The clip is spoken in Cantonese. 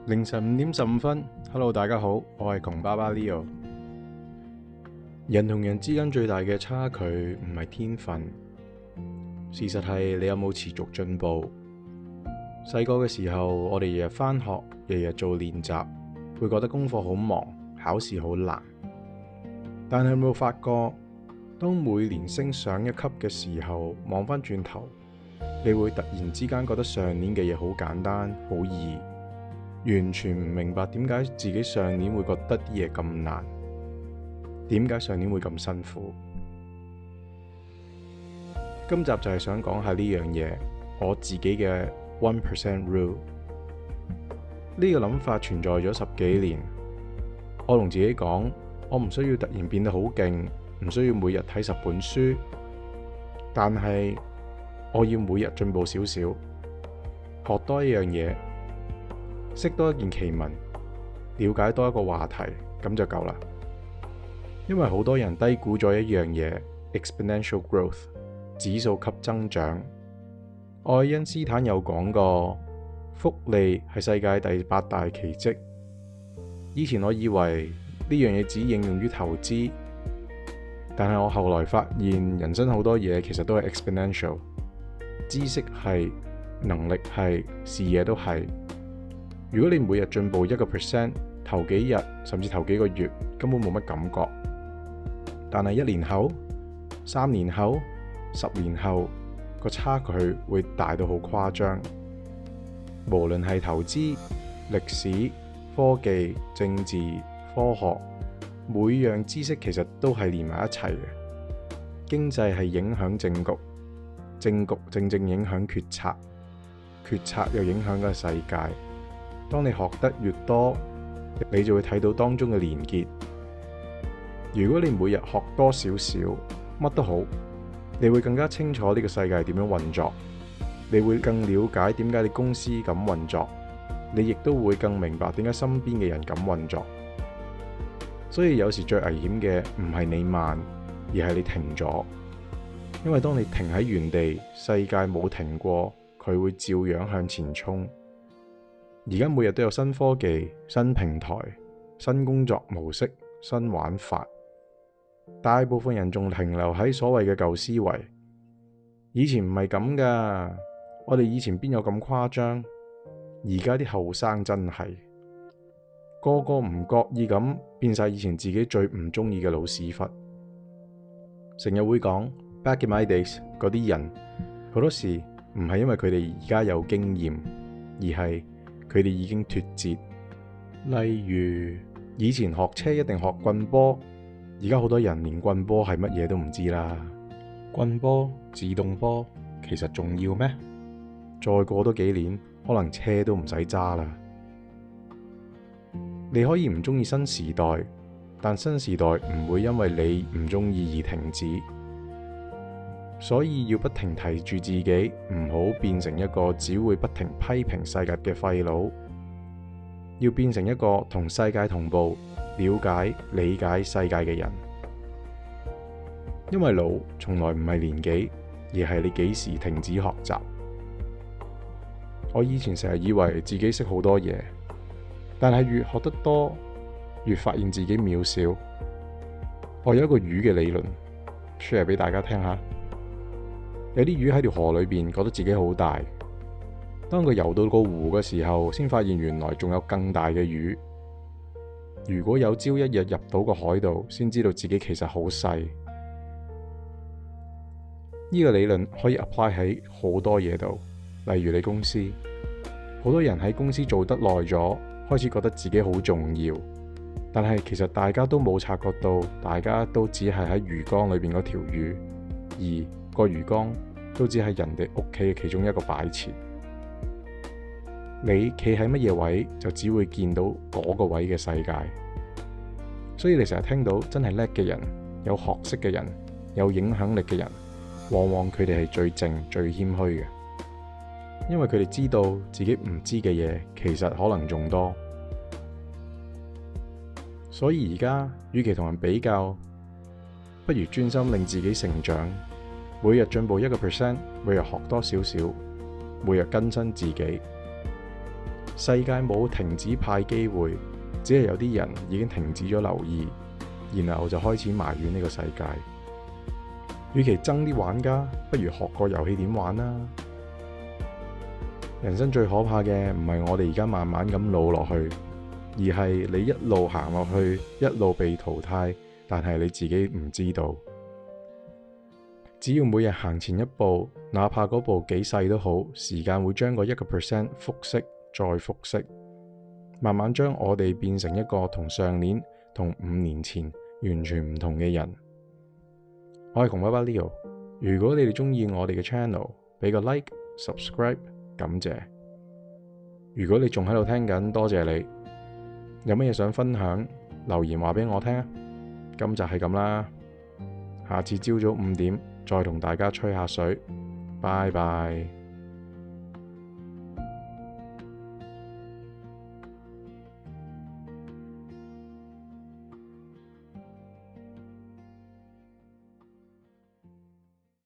凌晨5點15分，Hello，大家好，我係窮爸爸 Leo。人同人之間最大嘅差距唔係天分，事實係你有冇持續進步。細個嘅時候，我哋日日返學，日日做練習，會覺得功課好忙，考試好難。但係有冇發覺，當每年升上一級嘅時候，望返轉頭，你會突然之間覺得上年嘅嘢好簡單，好易。完全唔明白點解自己上年會覺得啲嘢咁難，點解上年會咁辛苦。今集就係想講下呢樣嘢，我自己嘅 1% rule。呢個諗法存在咗10幾年。我同自己講，我唔需要突然變得好勁，唔需要每日睇10本書，但係我要每日進步少少，學多一樣嘢，識多一件奇聞，了解多一個話題，咁就夠啦。因為好多人低估咗一樣嘢 exponential growth， 指數級增長。愛因斯坦有講過，複利係世界第8大奇蹟。以前我以為呢樣嘢只應用於投資，但係我後來發現人生好多嘢其實都係 exponential， 知識係，能力係，視野都係。如果你每日進步1%，頭幾日甚至頭幾個月根本冇乜感覺，但係1年後、3年後、10年後個差距會大到好誇張。無論係投資、歷史、科技、政治、科學，每樣知識其實都係連埋一齊嘅。經濟係影響政局，政局正正影響決策，決策又影響個世界。當你學得越多，你就會睇到當中嘅連結。如果你每日學多少少，乜都好，你會更加清楚呢個世界點樣運作，你會更了解點解你公司咁運作，你亦都會更明白點解身邊嘅人咁運作。所以有時最危險嘅唔係你慢，而係你停咗。因為當你停喺原地，世界冇停過，佢會照樣向前衝。而家每日都有新科技、新平台、新工作模式、新玩法，大部分人仲停留喺所謂嘅舊思維。以前唔係咁噶，我哋以前邊有咁誇張？而家啲後生真係個個唔覺意咁變晒以前自己最唔中意嘅老屎忽。成日會講 Back in my days 嗰啲人，好多時唔係因為佢哋而家有經驗，而係佢哋已經脫節。例如以前學車一定學棍波，而家好多人連棍波係乜嘢都唔知啦。棍波、自動波其實重要咩？再過多幾年，可能車都唔使揸啦。你可以唔中意新時代，但新時代唔會因為你唔中意而停止。所以要不停提住自己，唔好變成一個只會不停批評世界嘅廢佬，要變成一個同世界同步、了解、理解世界嘅人。因為老從來唔係年紀，而係你幾時停止學習。我以前成日以為自己識好多嘢，但係越學得多，越發現自己渺小。我有一個魚嘅理論 share 俾大家聽下。有啲魚喺條河裏邊，覺得自己好大。當佢游到個湖嘅時候，先發現原來仲有更大嘅魚。如果有朝一日入到個海度，先知道自己其實好細。呢個理論可以 apply 喺好多嘢度，例如你公司。好多人喺公司做得耐咗，開始覺得自己好重要，但係其實大家都冇察覺到，大家都只係喺魚缸裏邊嗰條魚，而個魚缸都只係人哋屋企嘅其中一個擺設。你企喺乜嘢位，就只會見到嗰個位嘅世界。所以你成日聽到真係叻嘅人、有學識嘅人、有影響力嘅人，往往佢哋係最靜、最謙虛嘅，因為佢哋知道自己唔知嘅嘢其實可能仲多。所以而家與其同人比較，不如專心令自己成長，每日進步1%，每日學多少少，每日更新自己。世界冇停止派機會，只係有啲人已經停止咗留意，然後就開始埋怨呢個世界。與其憎啲玩家，不如學個遊戲點玩啦。人生最可怕嘅唔係我哋而家慢慢咁老落去，而係你一路行落去，一路被淘汰，但係你自己唔知道。只要每日行前一步，哪怕嗰步幾細都好，時間會將個1% 複息再複息，慢慢將我哋變成一個同上年、同5年前完全唔同嘅人。我係窮爸爸 Leo， 如果你哋鍾意我哋嘅 channel， 俾個 like、subscribe， 感謝。如果你仲喺度聽緊，多謝你。有乜嘢想分享，留言話俾我聽。今集係咁啦，下次朝早5點再同大家吹下水。拜拜。